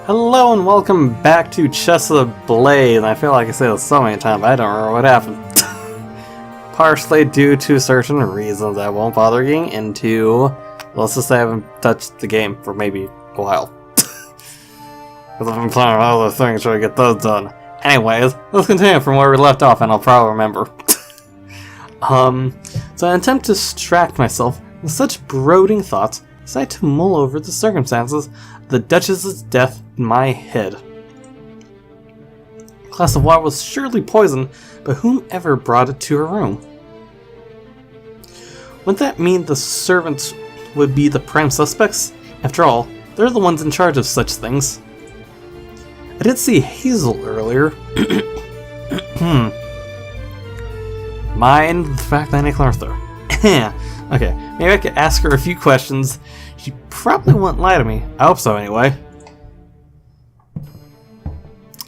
Hello and welcome back to Chess of the Blade. And I feel like I say this so many times, I don't remember what happened. Partially due to certain reasons I won't bother getting into. Let's just say I haven't touched the game for maybe a while. Because I've been playing other things trying to get those done. Anyways, let's continue from where we left off and I'll probably remember. So I attempt to distract myself with such brooding thoughts, I decide to mull over the circumstances of the Duchess's death in my head. A glass of water was surely poisoned, but whomever brought it to her room? Wouldn't that mean the servants would be the prime suspects? After all, they're the ones in charge of such things. I did see Hazel earlier. Mind the fact that I can Arthur. Okay, maybe I could ask her a few questions. She probably won't lie to me. I hope so, anyway.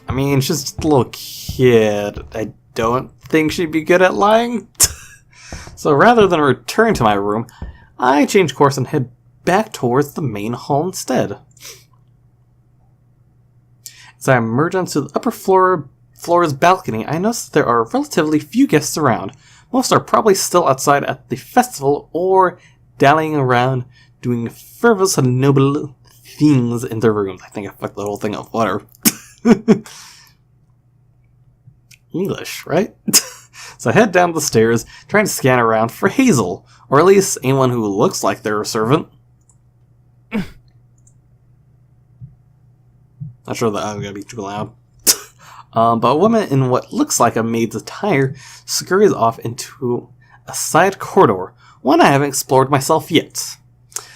I mean, she's just a little kid. I don't think she'd be good at lying. So rather than return to my room, I change course and head back towards the main hall instead. As I emerge onto the upper floor's balcony, I notice that there are relatively few guests around. Most are probably still outside at the festival or dallying around doing frivolous and noble things in their rooms. I think I fucked the whole thing up. Whatever. English, right? So I head down the stairs, trying to scan around for Hazel, or at least anyone who looks like they're a servant. Not sure that I'm gonna be too loud. But a woman in what looks like a maid's attire scurries off into a side corridor, one I haven't explored myself yet.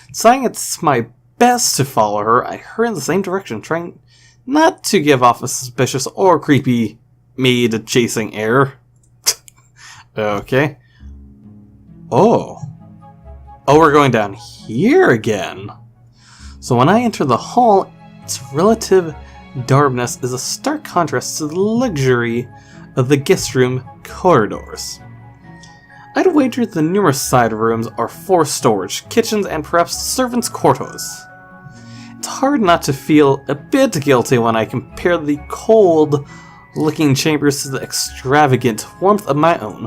Deciding it's my best to follow her, I hurry in the same direction, trying not to give off a suspicious or creepy maid-chasing air. Okay. Oh, we're going down here again. So when I enter the hall, its relative darkness is a stark contrast to the luxury of the guest room corridors. I'd wager the numerous side rooms are for storage, kitchens, and perhaps servants' quarters. It's hard not to feel a bit guilty when I compare the cold-looking chambers to the extravagant warmth of my own.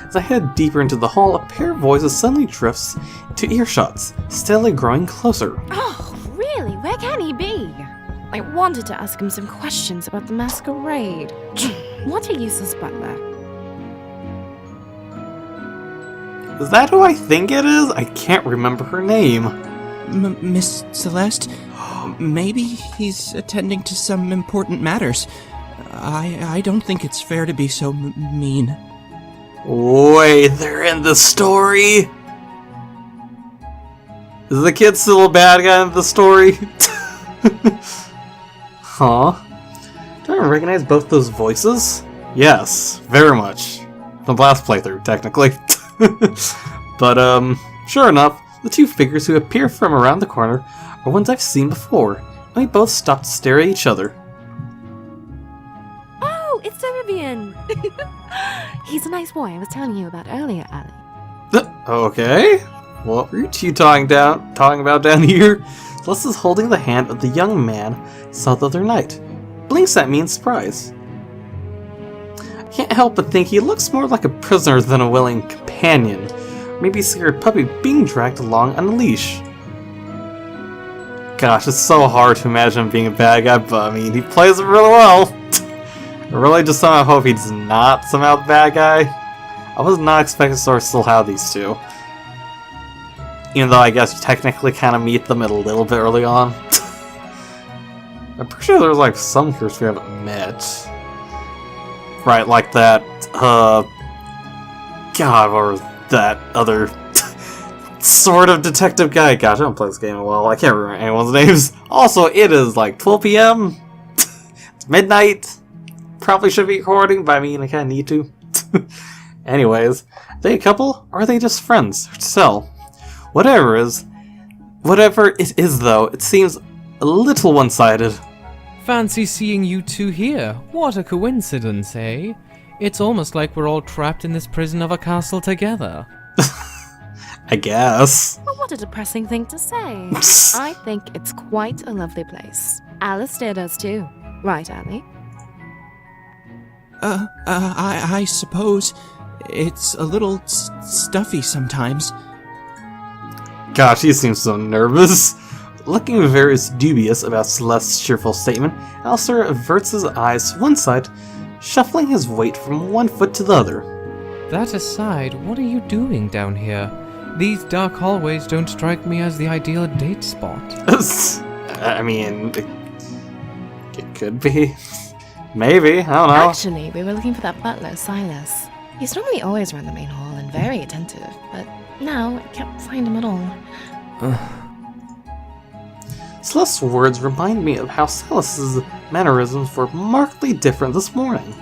As I head deeper into the hall, a pair of voices suddenly drifts into earshots, steadily growing closer. Oh, really? Where can he be? I wanted to ask him some questions about the masquerade. What a useless butler. Is that who I think it is? I can't remember her name. Miss Celeste? Maybe he's attending to some important matters. I don't think it's fair to be so mean. Wait, they're in the story? Is the kid still a bad guy in the story? Huh? Do I recognize both those voices? Yes, very much. The last playthrough, technically. But, sure enough, the two figures who appear from around the corner are ones I've seen before, and we both stop to stare at each other. Oh, it's Rivian. He's a nice boy I was telling you about earlier, Ali. Okay. What were you two talking about down here? Celeste is holding the hand of the young man I saw the other night. Blinks at me in surprise. I can't help but think he looks more like a prisoner than a willing companion. Or maybe a scared puppy being dragged along on a leash. Gosh, it's so hard to imagine him being a bad guy, but I mean, he plays it really well. I really just somehow hope he's not somehow the bad guy. I was not expecting to still have these two. Even though I guess you technically kind of meet them a little bit early on. I'm pretty sure there's like some characters we haven't met. Right, like that, God, or that other sort of detective guy. Gosh, I don't play this game well. I can't remember anyone's names. Also, it is like 12 p.m. It's midnight. Probably should be recording, but I mean, I kind of need to. Anyways, are they a couple, or are they just friends? Hard to tell. Whatever it is though, it seems a little one-sided. Fancy seeing you two here. What a coincidence, eh? It's almost like we're all trapped in this prison of a castle together. I guess. Oh, what a depressing thing to say. I think it's quite a lovely place. Alistair does too. Right, Ali? I suppose it's a little stuffy sometimes. Gosh, he seems so nervous. Looking very dubious about Celeste's cheerful statement, Alistair averts his eyes to one side, shuffling his weight from one foot to the other. That aside, what are you doing down here? These dark hallways don't strike me as the ideal date spot. I mean, it could be. Maybe, I don't know. Actually, we were looking for that butler, Silas. He's normally always around the main hall and very attentive, but now I can't find him at all. Celeste's words remind me of how Silas's mannerisms were markedly different this morning.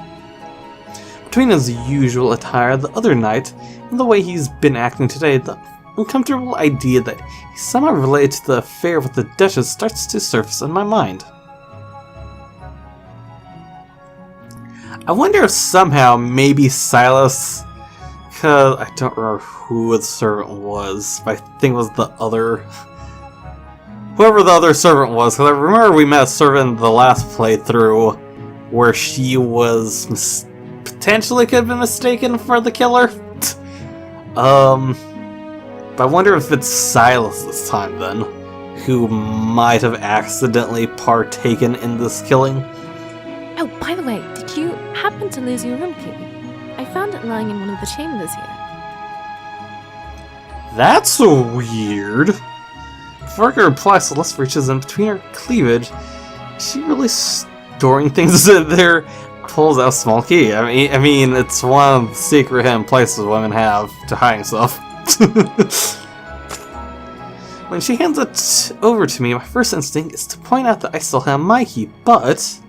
Between his usual attire the other night and the way he's been acting today, the uncomfortable idea that he's somehow related to the affair with the Duchess starts to surface in my mind. I wonder if somehow maybe Silas, because I don't remember who the servant was, but I think it was the other, whoever the other servant was, because I remember we met a servant in the last playthrough where she was potentially could have been mistaken for the killer. But I wonder if it's Silas this time then, who might have accidentally partaken in this killing. Oh, by the way, did you happen to lose your room key? I found it lying in one of the chambers here. That's weird. Before I can reply, Celeste reaches in between her cleavage. Is she really storing things in there? Pulls out a small key. I mean, it's one of the secret hidden places women have to hide stuff. When she hands it over to me, my first instinct is to point out that I still have my key, but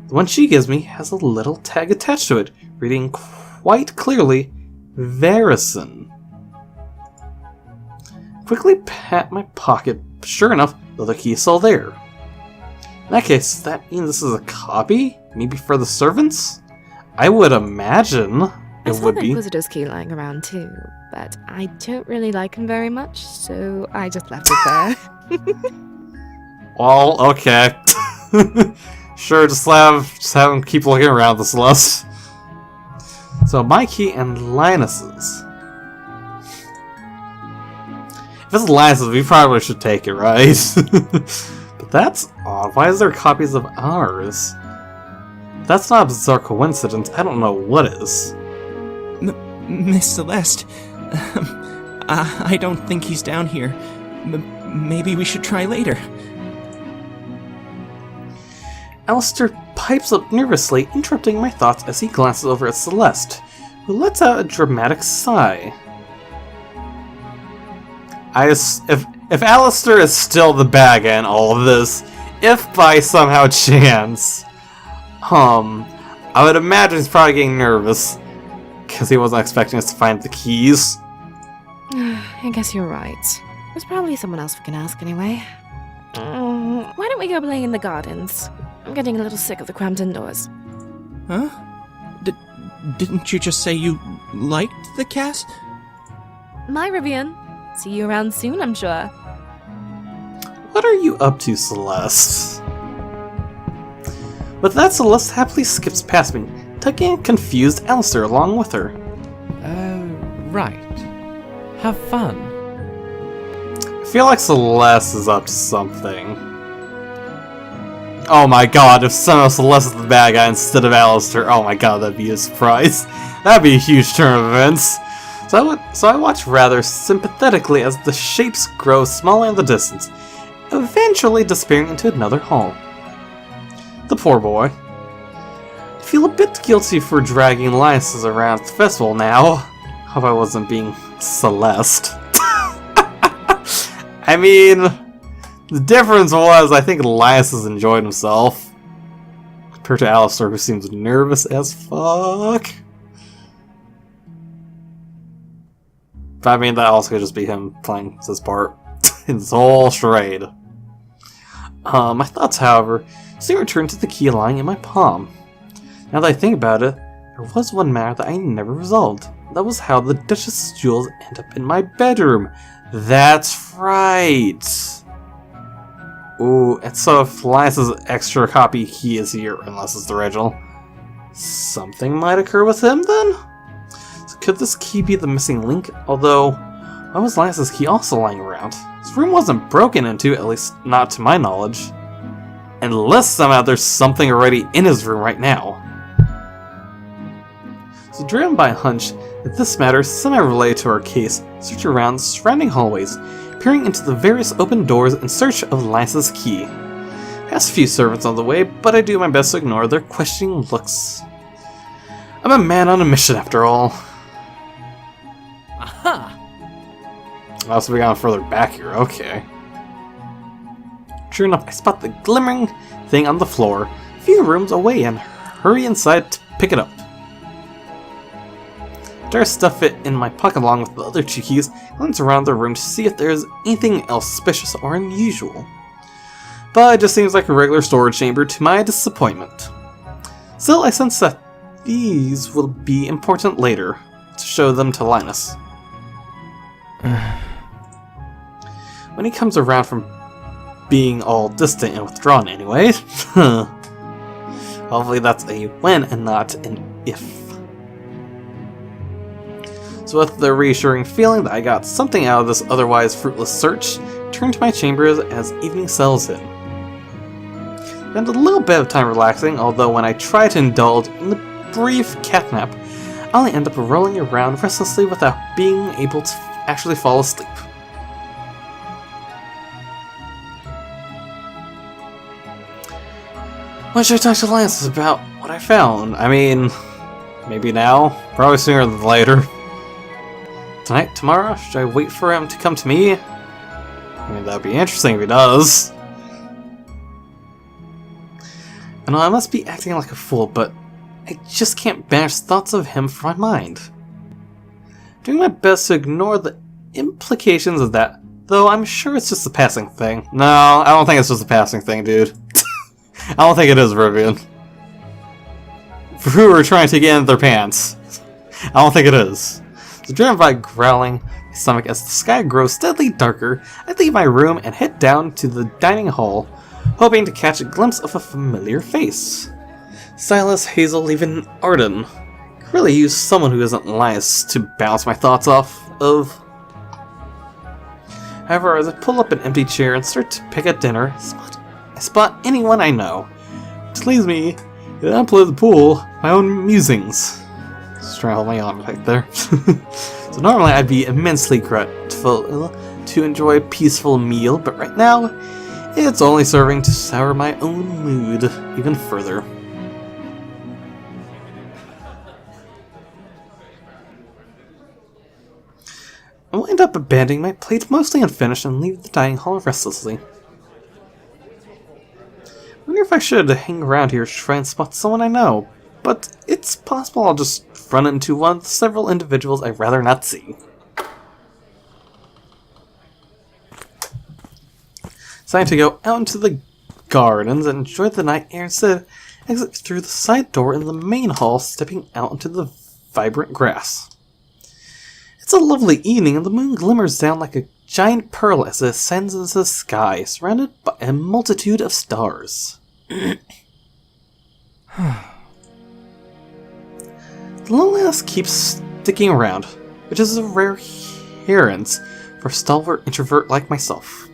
the one she gives me has a little tag attached to it, reading quite clearly, Varison. Quickly pat my pocket, but sure enough, the other key is still there. In that case, does that mean this is a copy? Maybe for the servants? I would imagine it would be. I saw the Inquisitor's key lying around too, but I don't really like him very much, so I just left it there. Well, okay. Sure, just have him keep looking around the Celeste. So my key and Linus's. If it's Linus's, we probably should take it, right? But that's odd. Why is there copies of ours? If that's not a bizarre coincidence, I don't know what is. Miss Celeste, I don't think he's down here. Maybe we should try later. Alistair pipes up nervously, interrupting my thoughts as he glances over at Celeste, who lets out a dramatic sigh. If Alistair is still the bad guy in all of this, if by somehow chance, I would imagine he's probably getting nervous, because he wasn't expecting us to find the keys. I guess you're right. There's probably someone else we can ask anyway. Why don't we go play in the gardens? I'm getting a little sick of the cramped indoors. Huh? Didn't you just say you liked the cast? My Rivian. See you around soon, I'm sure. What are you up to, Celeste? With that, Celeste happily skips past me, tugging a confused Alistair along with her. Right. Have fun. I feel like Celeste is up to something. Oh my god, if somehow Celeste is the bad guy instead of Alistair, oh my god, that'd be a surprise. That'd be a huge turn of events. So I watch rather sympathetically as the shapes grow smaller in the distance, eventually disappearing into another hall. The poor boy. I feel a bit guilty for dragging Linus around the festival now. Hope I wasn't being Celeste. I mean, the difference was I think Linus has enjoyed himself, compared to Alistair, who seems nervous as fuck. But I mean, that also could just be him playing his part in this whole charade. My thoughts, however, soon return to the key lying in my palm. Now that I think about it, I there was one matter that I never resolved. That was how the Duchess's jewels end up in my bedroom. That's right! Ooh, and so if Linnaeus' extra copy key is here, unless it's the original, something might occur with him then? So could this key be the missing link? Although, why was Linnaeus' key also lying around? This room wasn't broken into, at least not to my knowledge. Unless somehow there's something already in his room right now. So driven by a hunch that this matter is semi-related to our case, search around the surrounding hallways, peering into the various open doors in search of Linnaeus' key. Past a few servants on the way, but I do my best to ignore their questioning looks. I'm a man on a mission after all. Aha! Oh, so we got further back here, okay. Sure enough, I spot the glimmering thing on the floor, a few rooms away, and hurry inside to pick it up. After I stuff it in my pocket along with the other 2 keys, I glance around the room to see if there is anything else suspicious or unusual. But it just seems like a regular storage chamber to my disappointment. Still, I sense that these will be important later, to show them to Linnaeus. When he comes around from being all distant and withdrawn anyway. Hopefully that's a when and not an if. So with the reassuring feeling that I got something out of this otherwise fruitless search, I turn to my chambers as evening settles in. Spend a little bit of time relaxing, although when I try to indulge in the brief catnap, I only end up rolling around restlessly without being able to actually fall asleep. When should I talk to Linnaeus about what I found? I mean, maybe now? Probably sooner than later. Tonight? Tomorrow? Should I wait for him to come to me? I mean, that'd be interesting if he does. I know I must be acting like a fool, but I just can't banish thoughts of him from my mind. I'm doing my best to ignore the implications of that, though I'm sure it's just a passing thing. No, I don't think it's just a passing thing, dude. I don't think it is, Rivian. For who are trying to get into their pants. I don't think it is. So driven by growling my stomach as the sky grows steadily darker, I leave my room and head down to the dining hall, hoping to catch a glimpse of a familiar face. Silas, Hazel, even Arden. I could really use someone who isn't Linnaeus to bounce my thoughts off of. However, as I pull up an empty chair and start to pick at dinner, I spot anyone I know, which leaves me in an unpleasant pool of my own musings. Just trying to hold my arm right there. So normally I'd be immensely grateful to enjoy a peaceful meal, but right now, it's only serving to sour my own mood even further. I wind up abandoning my plate mostly unfinished and leave the dining hall restlessly. I wonder if I should hang around here to try and spot someone I know, but it's possible I'll just run into one of the several individuals I'd rather not see. Deciding to go out into the gardens and enjoy the night air instead, exit through the side door in the main hall, stepping out into the vibrant grass. It's a lovely evening and the moon glimmers down like a giant pearl as it ascends into the sky, surrounded by a multitude of stars. The loneliness keeps sticking around, which is a rare occurrence for a stalwart introvert like myself.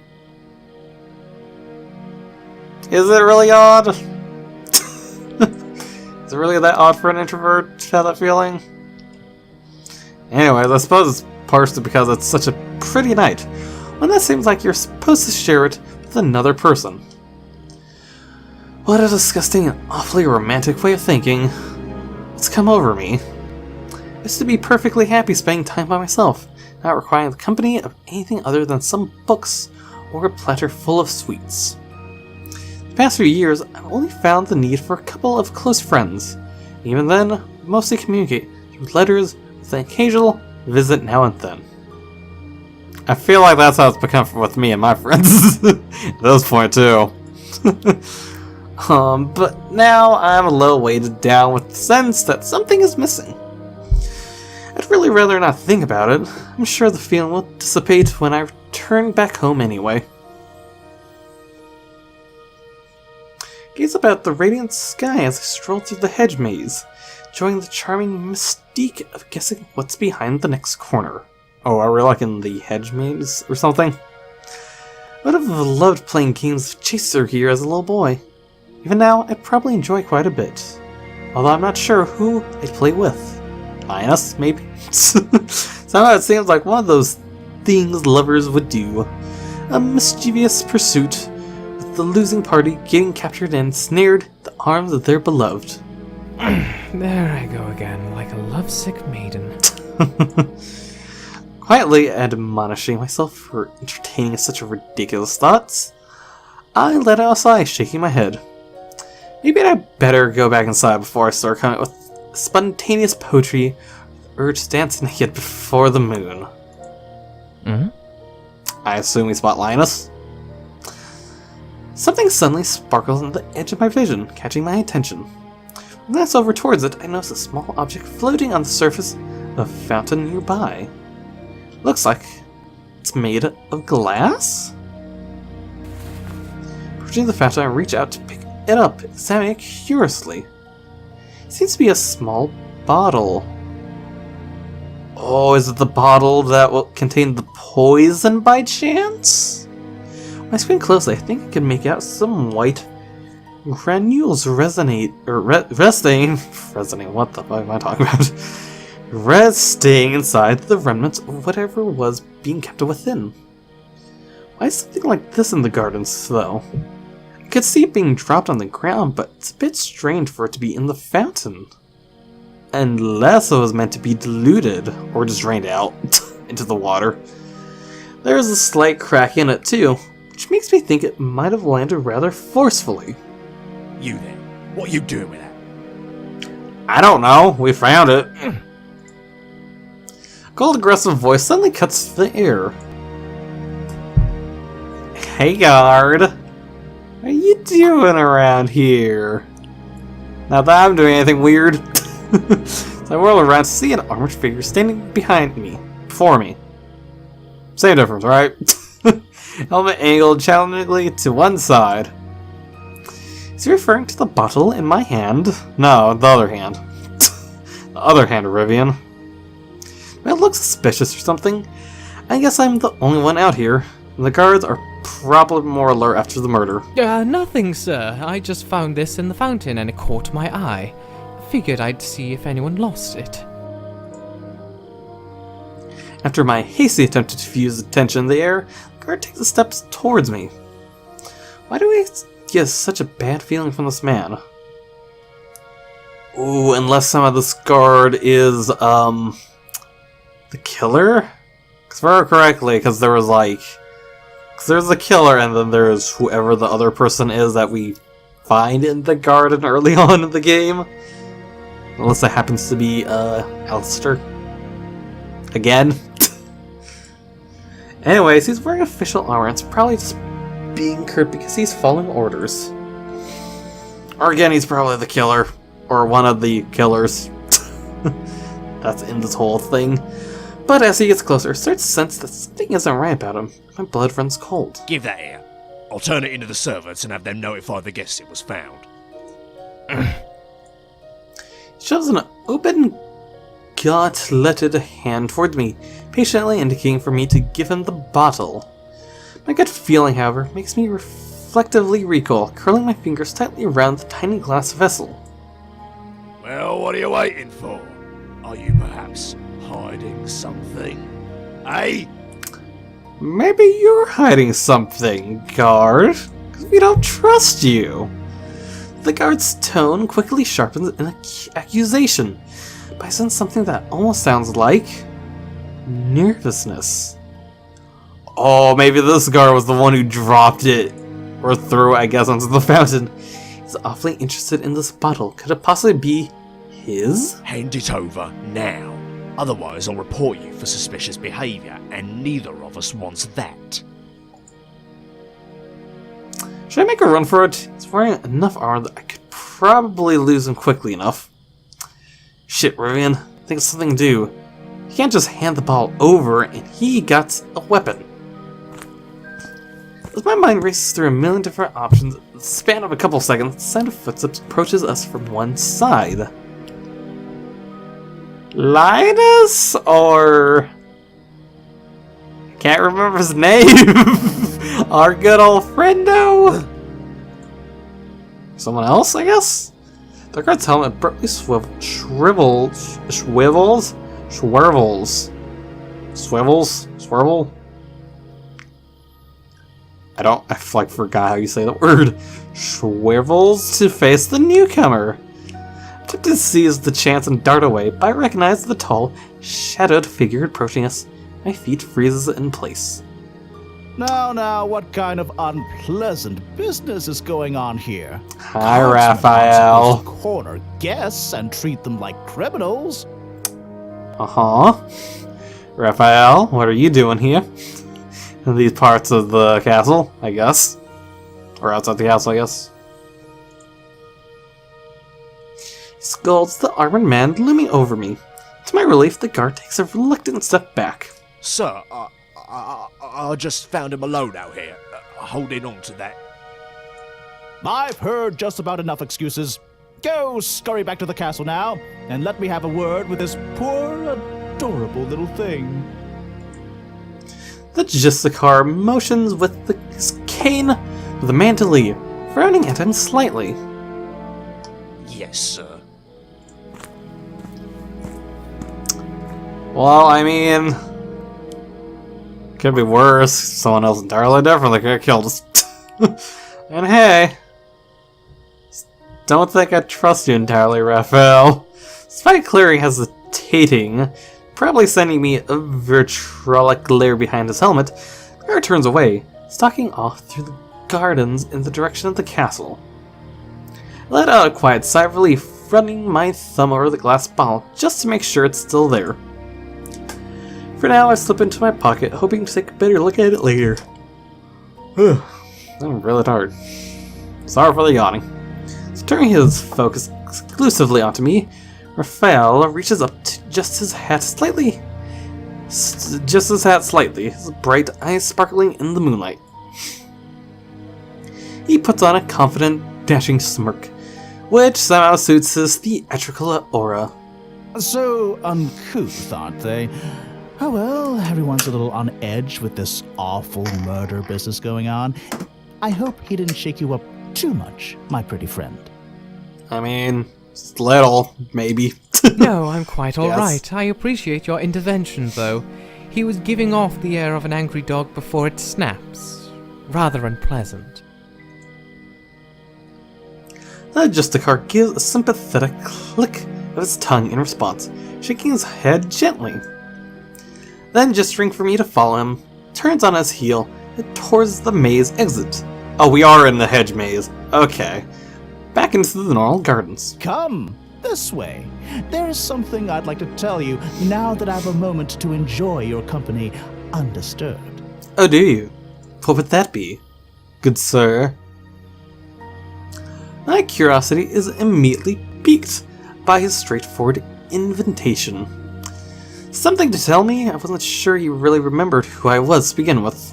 Is it really odd? Is it really that odd for an introvert to have that feeling? Anyways, I suppose it's partially because it's such a pretty night, when it seems like you're supposed to share it with another person. What a disgusting and awfully romantic way of thinking. It's come over me. I used to be perfectly happy spending time by myself, not requiring the company of anything other than some books or a platter full of sweets. The past few years, I've only found the need for a couple of close friends. Even then, we mostly communicate through letters with an occasional visit now and then. I feel like that's how it's become with me and my friends. At this point, too. But now I'm a little weighted down with the sense that something is missing. I'd really rather not think about it. I'm sure the feeling will dissipate when I return back home anyway. Gaze up at the radiant sky as I stroll through the hedge maze, enjoying the charming mystique of guessing what's behind the next corner. Oh, are we like in the hedge maze or something? I would have loved playing games of Chaser here as a little boy. Even now, I'd probably enjoy quite a bit. Although I'm not sure who I'd play with. Linus, maybe? Somehow it seems like one of those things lovers would do. A mischievous pursuit, with the losing party getting captured and snared in the arms of their beloved. There I go again, like a lovesick maiden. Quietly admonishing myself for entertaining such ridiculous thoughts, I let out a sigh, shaking my head. Maybe I'd better go back inside before I start coming up with spontaneous poetry, the urge to dance naked before the moon. Mm-hmm. I assume we spot Linus. Something suddenly sparkles on the edge of my vision, catching my attention. When I glance over towards it, I notice a small object floating on the surface of a fountain nearby. Looks like it's made of glass? Approaching the fountain, I reach out to pick it up, examining it curiously. It seems to be a small bottle. Oh, is it the bottle that will contain the poison by chance? When I squint closely, I think I can make out some white granules resting, what the fuck am I talking about? Resting inside the remnants of whatever was being kept within. Why is something like this in the gardens, though? I could see it being dropped on the ground, but it's a bit strange for it to be in the fountain. Unless it was meant to be diluted, or just drained out into the water. There's a slight crack in it too, which makes me think it might have landed rather forcefully. You there? What are you doing with that? I don't know, we found it. A cold, aggressive voice suddenly cuts the air. Hey, guard. What are you doing around here? Not that I'm doing anything weird. So I whirl around to see an armored figure standing before me. Same difference, right? Helmet angled challengingly to one side. Is he referring to the bottle in my hand? No, the other hand. The other hand, Rivian. Do I look suspicious or something? I guess I'm the only one out here, and the guards are probably more alert after the murder. Nothing, sir. I just found this in the fountain and it caught my eye. Figured I'd see if anyone lost it. After my hasty attempt to diffuse the tension in the air, the guard takes a step towards me. Why do I get such a bad feeling from this man? Ooh, unless some of this guard is, the killer? Because if I remember correctly, because there was because there's the killer and then there's whoever the other person is that we find in the garden early on in the game. Unless it happens to be, Alistair. Again. Anyways, he's wearing official armor and it's probably just being curt because he's following orders. Or again, he's probably the killer. Or one of the killers. That's in this whole thing. But as he gets closer, I start to sense that something isn't right about him. My blood runs cold. Give that here. I'll turn it into the servants and have them notify the guests it was found. He shoves an open, gauntleted hand towards me, patiently indicating for me to give him the bottle. My gut feeling, however, makes me reflectively recoil, curling my fingers tightly around the tiny glass vessel. Well, what are you waiting for? Are you perhaps hiding something? Eh? Maybe you're hiding something, guard, because we don't trust you. The guard's tone quickly sharpens in an accusation, but I sense something that almost sounds like nervousness. Oh, maybe this guard was the one who dropped it, or threw it, I guess, onto the fountain. He's awfully interested in this bottle. Could it possibly be his? Hand it over now. Otherwise, I'll report you for suspicious behaviour, and neither of us wants that. Should I make a run for it? He's wearing enough armor that I could probably lose him quickly enough. Shit, Rivian. Think of something to do. You can't just hand the ball over and he got a weapon. As my mind races through a million different options, in the span of a couple seconds, the sound of footsteps approaches us from one side. Linus? Or... can't remember his name! Our good old friendo! Someone else, I guess? The guard's helmet abruptly swivels. Swivel? I forgot how you say the word. Swivels to face the newcomer. I took to seize the chance and dart away, but I recognized the tall, shadowed figure approaching us. My feet freezes in place. Now, what kind of unpleasant business is going on here? Hi, Guardsmen Raphael. aren't supposed to corner guests and treat them like criminals. Raphael, what are you doing here? In these parts of the castle, I guess. Or outside the castle, I guess. He scolds the armored man looming over me. To my relief, the guard takes a reluctant step back. Sir, I just found him alone out here, holding on to that. I've heard just about enough excuses. Go scurry back to the castle now, and let me have a word with this poor, adorable little thing. The Justicar motions with his cane for the man to leave, frowning at him slightly. Yes, sir. Well, I mean... could be worse. Someone else entirely definitely could have killed us. And hey... don't think I trust you entirely, Raphael. Despite clearly hesitating, probably sending me a vitriolic glare behind his helmet, the guard turns away, stalking off through the gardens in the direction of the castle. I let out a quiet sigh of relief, running my thumb over the glass bottle just to make sure it's still there. For now, I slip into my pocket, hoping to take a better look at it later. I'm really tired. Sorry for the yawning. So turning his focus exclusively onto me, Raphael reaches up to adjust his hat slightly, his bright eyes sparkling in the moonlight. He puts on a confident, dashing smirk, which somehow suits his theatrical aura. So uncouth, aren't they? Oh well, everyone's a little on edge with this awful murder business going on. I hope he didn't shake you up too much, my pretty friend. I mean, just little, maybe. No, I'm quite all Yes. right. I appreciate your intervention, though. He was giving off the air of an angry dog before it snaps. Rather unpleasant. The Justicar gives a sympathetic click of his tongue in response, shaking his head gently. Then, gesturing for me to follow him, turns on his heel towards the maze exit. Oh, we are in the hedge maze. Okay. Back into the normal gardens. Come, this way. There is something I'd like to tell you now that I have a moment to enjoy your company undisturbed. Oh, do you? What would that be, good sir? My curiosity is immediately piqued by his straightforward invitation. Something to tell me? I wasn't sure he really remembered who I was to begin with.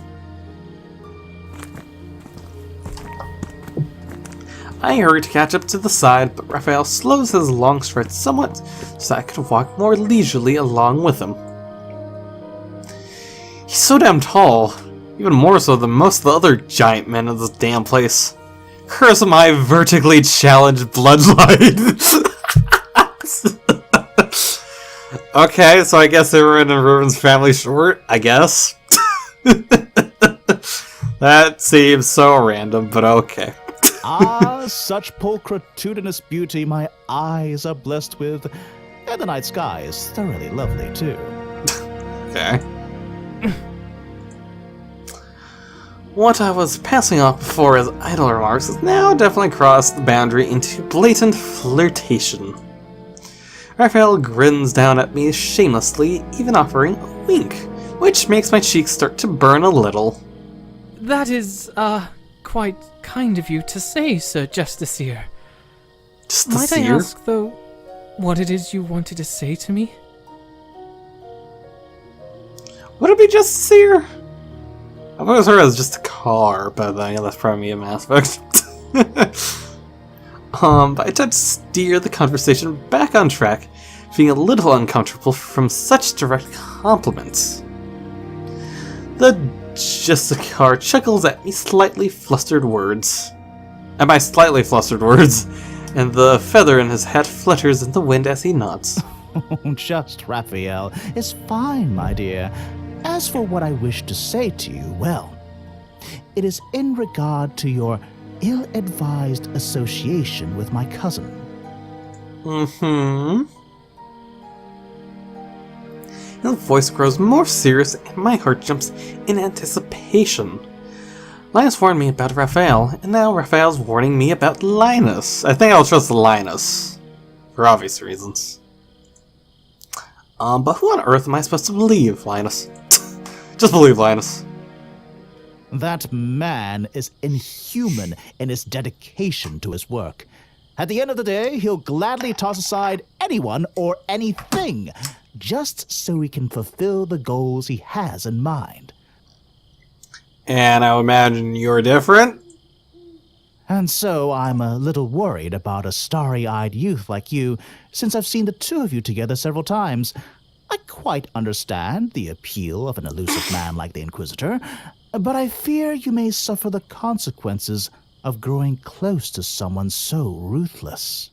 I hurry to catch up to the side, but Raphael slows his long stride somewhat so I could walk more leisurely along with him. He's so damn tall, even more so than most of the other giant men in this damn place. Curse my vertically challenged bloodline! Okay, so I guess everyone in Ruben's family short, I guess. That seems so random, but okay. Ah, such pulchritudinous beauty my eyes are blessed with, and the night sky is thoroughly lovely too. Okay. What I was passing off before as idle remarks has now definitely crossed the boundary into blatant flirtation. Raphael grins down at me shamelessly, even offering a wink, which makes my cheeks start to burn a little. That is, quite kind of you to say, Sir Justiciar. Might I Justiciar? ask, though, what it is you wanted to say to me? Would it be Justiciar? I've always heard it was just a car, but yeah, that's probably a Mass Effect. But I tried to steer the conversation back on track, feeling a little uncomfortable from such direct compliments. The Justiciar chuckles at me slightly flustered words. At my slightly flustered words, and the feather in his hat flutters in the wind as he nods. Just Raphael is fine, my dear. As for what I wish to say to you, well, it is in regard to your ill-advised association with my cousin. Mm-hmm. His voice grows more serious and my heart jumps in anticipation. Linus warned me about Raphael, and now Raphael's warning me about Linus. I think I'll trust Linus. For obvious reasons. But who on earth am I supposed to believe, Linus? Just believe Linus. That man is inhuman in his dedication to his work. At the end of the day, he'll gladly toss aside anyone or anything, just so he can fulfill the goals he has in mind. And I imagine you're different? And so I'm a little worried about a starry-eyed youth like you, since I've seen the two of you together several times. I quite understand the appeal of an elusive man like the Inquisitor, but I fear you may suffer the consequences of growing close to someone so ruthless.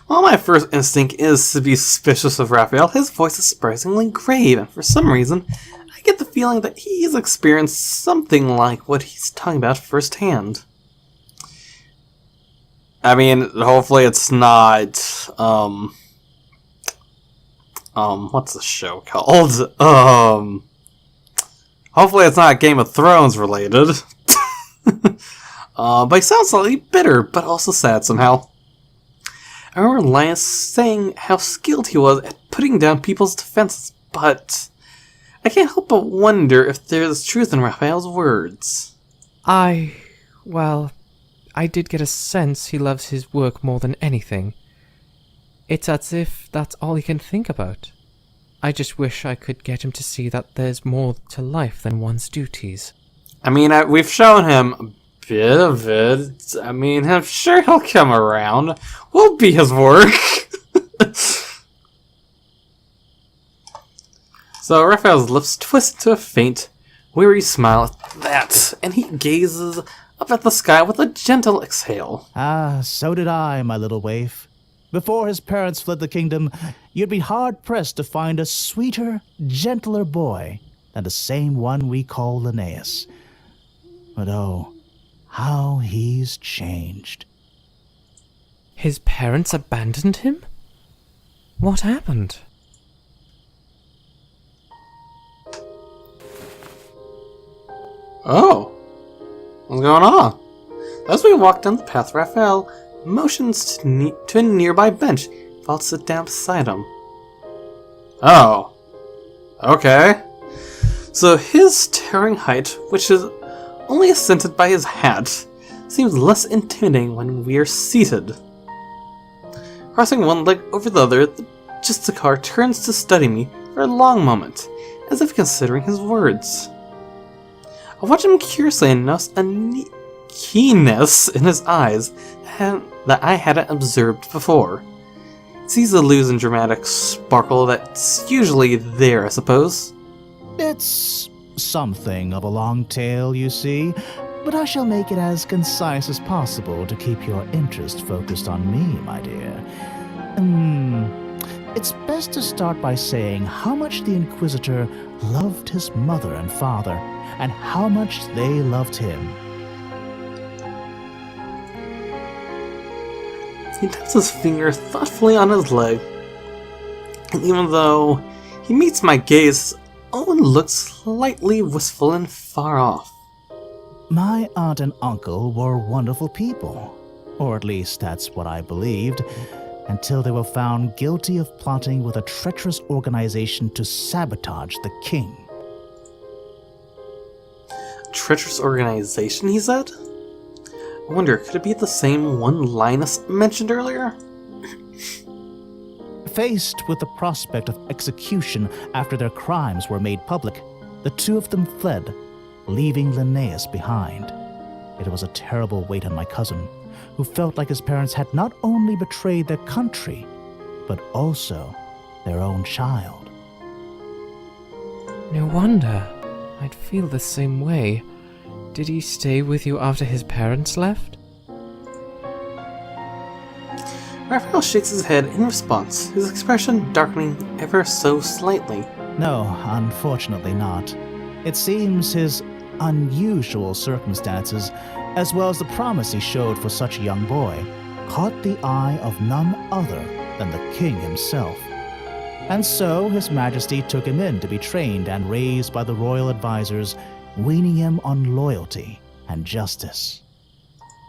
While my first instinct is to be suspicious of Raphael, his voice is surprisingly grave, and for some reason, I get the feeling that he's experienced something like what he's talking about firsthand. I mean, hopefully it's not, what's the show called? Hopefully it's not Game of Thrones related. But he sounds slightly bitter, but also sad somehow. I remember Linus saying how skilled he was at putting down people's defenses, but I can't help but wonder if there's truth in Raphael's words. Well, I did get a sense he loves his work more than anything. It's as if that's all he can think about. I just wish I could get him to see that there's more to life than one's duties. I mean, we've shown him a bit of it. I mean, I'm sure he'll come around. We'll be his work. So Raphael's lips twist into a faint, weary smile at that, and he gazes up at the sky with a gentle exhale. Ah, so did I, my little waif. Before his parents fled the kingdom, you'd be hard-pressed to find a sweeter, gentler boy than the same one we call Linnaeus. But oh, how he's changed. His parents abandoned him? What happened? Oh, what's going on? As we walk down the path, Raphael motions to a nearby bench, while I'll sit down beside him. Oh, okay. So his towering height, which is only accented by his hat, seems less intimidating when we are seated. Crossing one leg over the other, the Justiciar turns to study me for a long moment, as if considering his words. I watch him curiously and notice a keenness in his eyes that I hadn't observed before. It's easy to lose in dramatic sparkle that's usually there, I suppose. It's something of a long tale, you see, but I shall make it as concise as possible to keep your interest focused on me, my dear. It's best to start by saying how much the Inquisitor loved his mother and father, and how much they loved him. He taps his finger thoughtfully on his leg, and even though he meets my gaze, Owen looks slightly wistful and far off. My aunt and uncle were wonderful people, or at least that's what I believed, until they were found guilty of plotting with a treacherous organization to sabotage the king. treacherous organization, he said? I wonder, could it be the same one Linus mentioned earlier? Faced with the prospect of execution after their crimes were made public, the two of them fled, leaving Linnaeus behind. It was a terrible weight on my cousin, who felt like his parents had not only betrayed their country, but also their own child. No wonder. I'd feel the same way. Did he stay with you after his parents left? Raphael shakes his head in response, his expression darkening ever so slightly. No, unfortunately not. It seems his unusual circumstances, as well as the promise he showed for such a young boy, caught the eye of none other than the king himself. And so His Majesty took him in to be trained and raised by the royal advisors, weaning him on loyalty and justice.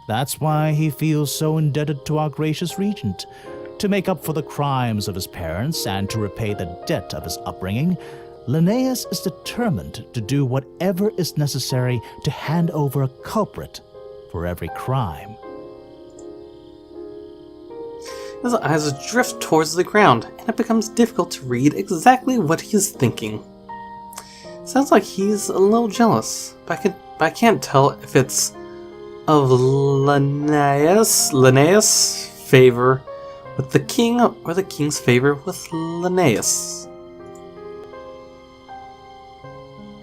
That's why he feels so indebted to our gracious regent. To make up for the crimes of his parents and to repay the debt of his upbringing, Linnaeus is determined to do whatever is necessary to hand over a culprit for every crime. His eyes drift towards the ground, and it becomes difficult to read exactly what he's thinking. Sounds like he's a little jealous, but I can't tell if it's of Linnaeus' favor with the king or the king's favor with Linnaeus.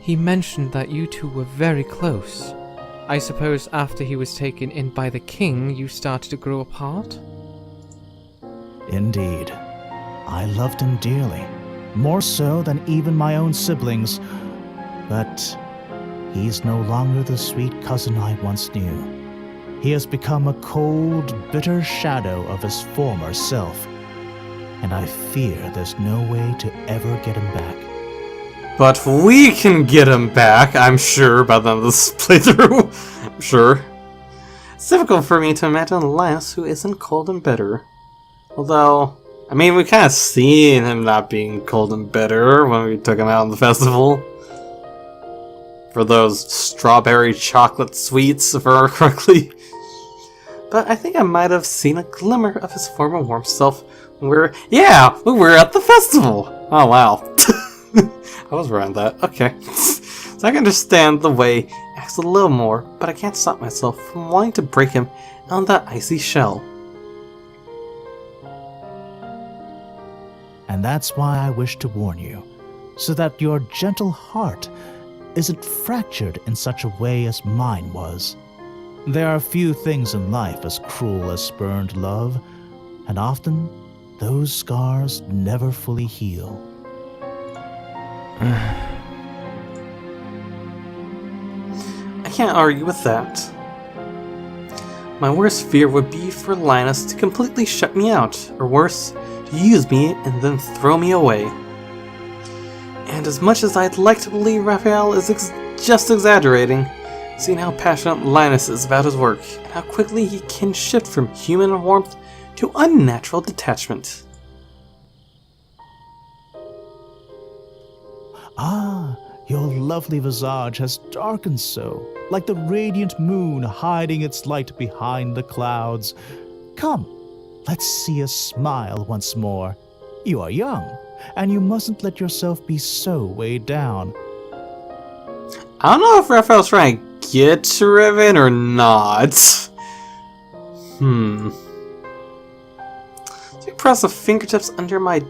He mentioned that you two were very close. I suppose after he was taken in by the king, you started to grow apart? Indeed. I loved him dearly, more so than even my own siblings, but he's no longer the sweet cousin I once knew. He has become a cold, bitter shadow of his former self, and I fear there's no way to ever get him back. But we can get him back, I'm sure, by the end of this playthrough. I'm sure. It's difficult for me to imagine Linus who isn't cold and bitter. Although, I mean, we kind of seen him not being cold and bitter when we took him out on the festival. For those strawberry chocolate sweets, if I remember correctly. But I think I might have seen a glimmer of his former warm self when we were at the festival! Oh wow. I was around that. Okay. So I can understand the way he acts a little more, but I can't stop myself from wanting to break him out of that icy shell. And that's why I wish to warn you, so that your gentle heart isn't fractured in such a way as mine was. There are few things in life as cruel as spurned love, and often those scars never fully heal. I can't argue with that. My worst fear would be for Linus to completely shut me out, or worse, to use me and then throw me away. And as much as I'd like to believe Raphael is just exaggerating, seeing how passionate Linus is about his work, and how quickly he can shift from human warmth to unnatural detachment. Ah, your lovely visage has darkened so, like the radiant moon hiding its light behind the clouds. Come, let's see us smile once more. You are young, and you mustn't let yourself be so weighed down. I don't know if Raphael's trying to get to Rivian or not. So I press the fingertips under my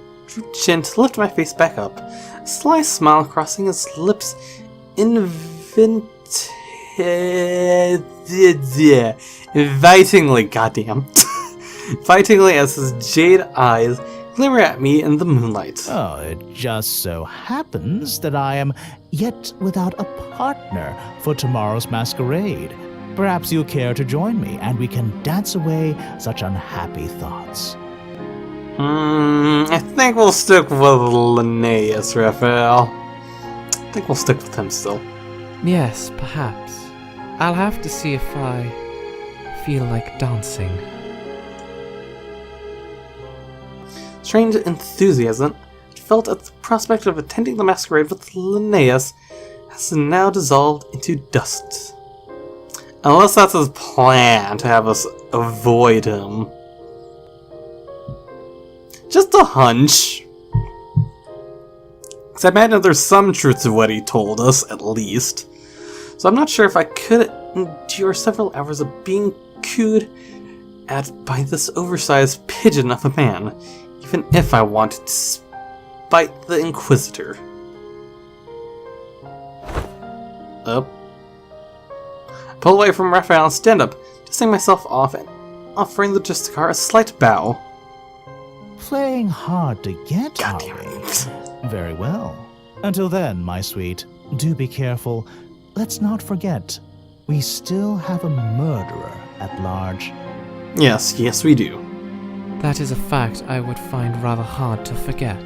chin to lift my face back up. A sly smile crossing his lips invitingly, goddamn. Invitingly as his jade eyes glimmer at me in the moonlight. Oh, it just so happens that I am yet without a partner for tomorrow's masquerade. Perhaps you'll care to join me, and we can dance away such unhappy thoughts. I think we'll stick with Linnaeus, Raphael. I think we'll stick with him still. Yes, perhaps. I'll have to see if I feel like dancing. Strange enthusiasm felt at the prospect of attending the masquerade with Linnaeus has now dissolved into dust. Unless that's his plan, to have us avoid him. Just a hunch. Because I imagine there's some truth to what he told us, at least. So I'm not sure if I could endure several hours of being cooed at by this oversized pigeon of a man, even if I wanted to spite the Inquisitor. Up. Pull away from Raphael and stand up, dusting myself off and offering the Justicar a slight bow. Playing hard to get, are Goddamn we? it. Very well. Until then, my sweet, do be careful. Let's not forget, we still have a murderer at large. Yes, yes we do. That is a fact I would find rather hard to forget.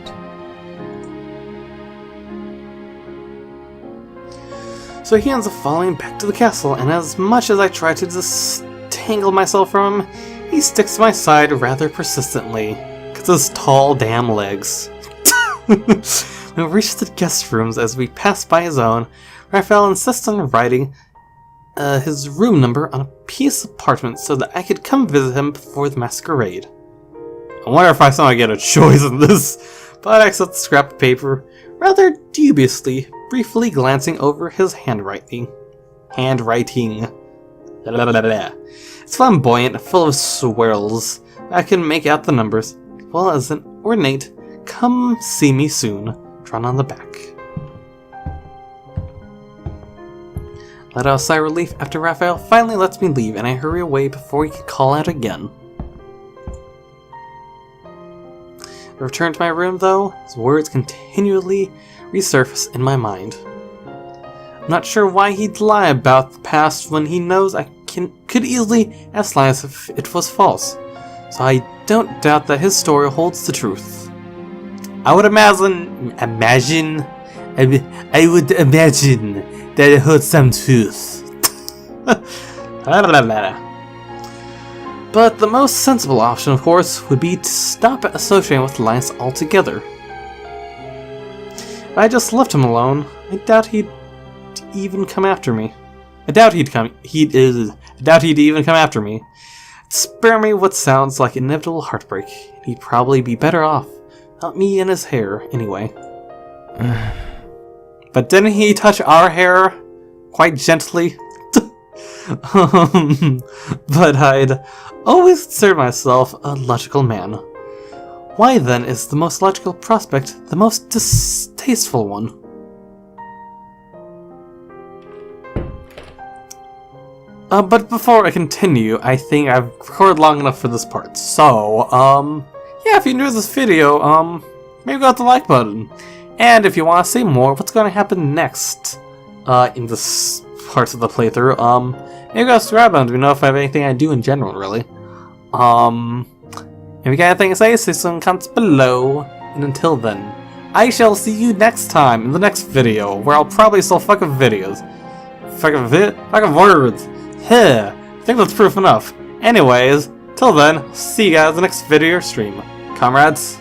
So he ends up following back to the castle, and as much as I try to disentangle myself from him, he sticks to my side rather persistently. Cause his tall damn legs. We reach the guest rooms as we pass by his own. Raphael insists on writing his room number on a piece of parchment so that I could come visit him before the masquerade. I wonder if I somehow get a choice in this, but I accept the scrap of paper rather dubiously, briefly glancing over his handwriting. It's flamboyant, full of swirls. I can make out the numbers, as well as an ornate "Come see me soon" drawn on the back. Let out a sigh of relief after Raphael finally lets me leave, and I hurry away before he can call out again. I return to my room, though, his words continually resurface in my mind. I'm not sure why he'd lie about the past when he knows I could easily ask lies if it was false, so I don't doubt that his story holds the truth. I would imagine that it holds some truth. But the most sensible option, of course, would be to stop associating with Linnaeus altogether. If I just left him alone, I doubt he'd even come after me. I doubt he'd even come after me. Spare me what sounds like inevitable heartbreak. He'd probably be better off. Not me and his hair, anyway. But didn't he touch our hair quite gently? But I'd always consider myself a logical man. Why then is the most logical prospect the most distasteful one? But before I continue, I think I've recorded long enough for this part. So, yeah, if you enjoyed this video, maybe go hit the like button. And if you want to see more, what's going to happen next, in this part of the playthrough, maybe go subscribe button to know if I have anything I do in general, really. If you got anything to say some comments below. And until then, I shall see you next time in the next video, where I'll probably sell fucking videos. Fucking words. Heh, I think that's proof enough. Anyways, till then, see you guys in the next video or stream. Comrades.